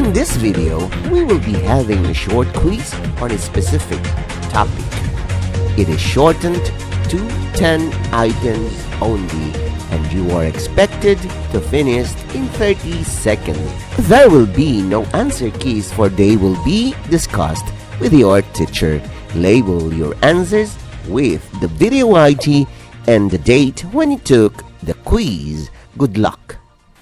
In this video, we will be having a short quiz on a specific topic. It is shortened to 10 items only, and you are expected to finish in 30 seconds. There will be no answer keys, for they will be discussed with your teacher. Label your answers with the video ID and the date when you took the quiz. Good luck!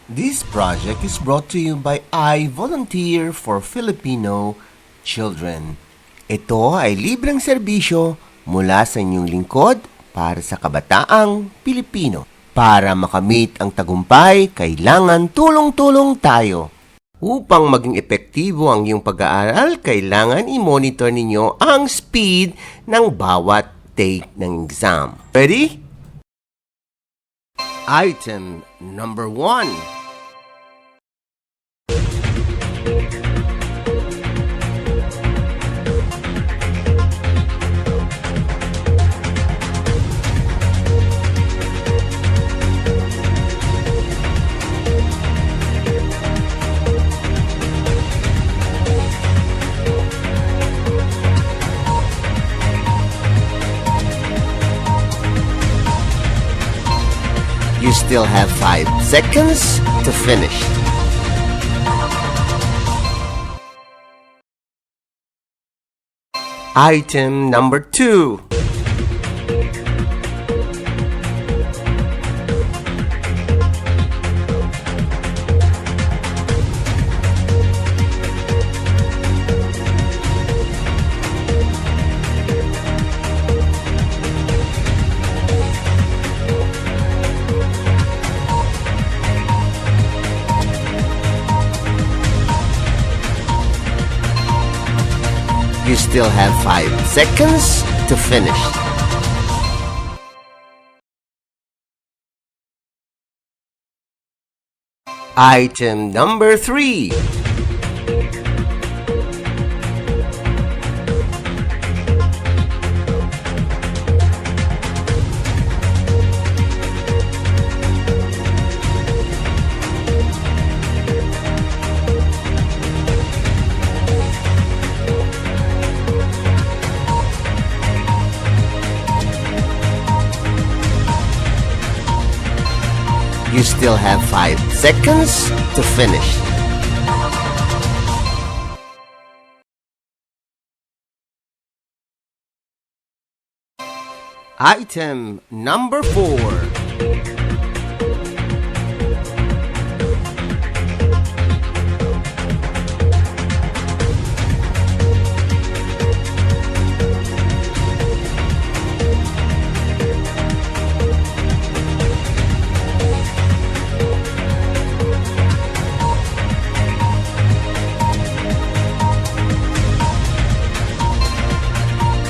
This project is brought to you by I Volunteer for Filipino Children. Ito ay libreng serbisyo mula sa inyong lingkod para sa kabataang Pilipino. Para makamit ang tagumpay, kailangan tulong-tulong tayo. Upang maging epektibo ang iyong pag-aaral, kailangan i-monitor ninyo ang speed ng bawat take ng exam. Ready? Item number 1. You still have 5 seconds to finish. Item number 2. You still have 5 seconds to finish. Item number 3. You still have 5 seconds to finish. Item number 4.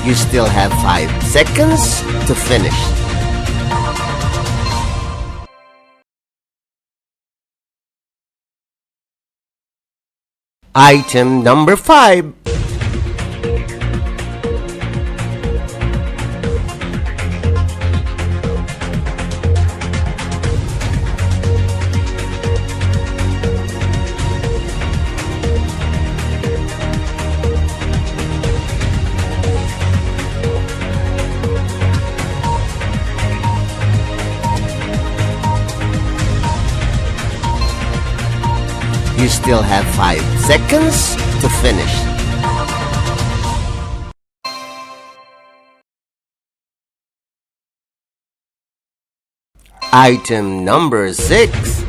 You still have 5 seconds to finish. Item number 5. You still have 5 seconds to finish. Item number 6.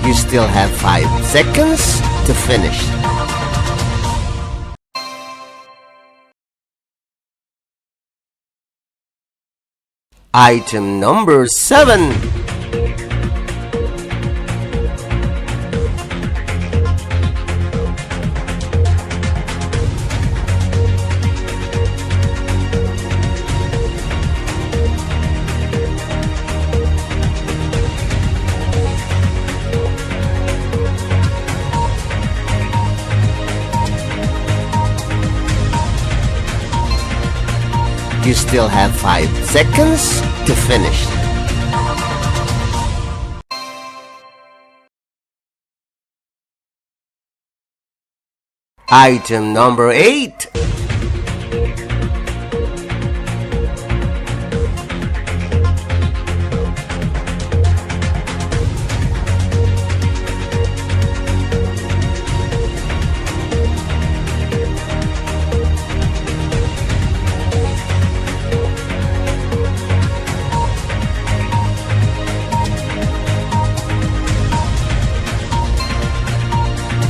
You still have 5 seconds to finish. Item number 7. You still have 5 seconds to finish. Item number 8.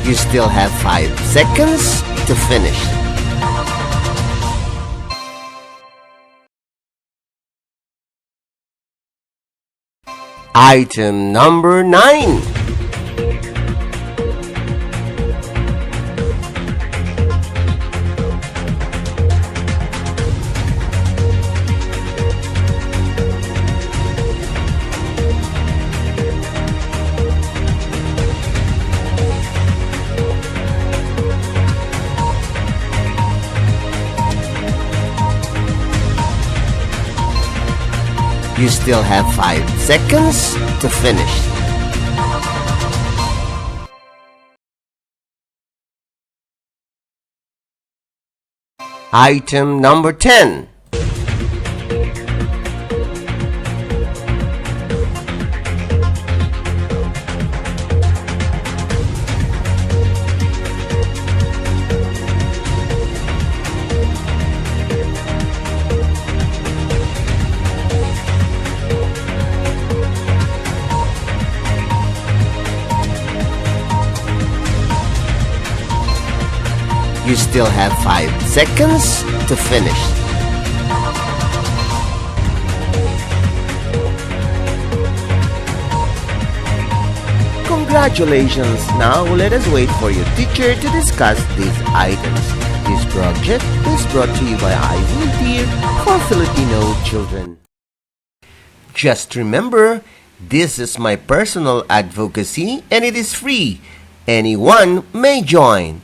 You still have 5 seconds to finish. Item number 9. You still have 5 seconds to finish. Item number 10. You still have 5 seconds to finish. Congratulations! Now let us wait for your teacher to discuss these items. This project is brought to you by IVFC for Filipino Children. Just remember, this is my personal advocacy and it is free. Anyone may join.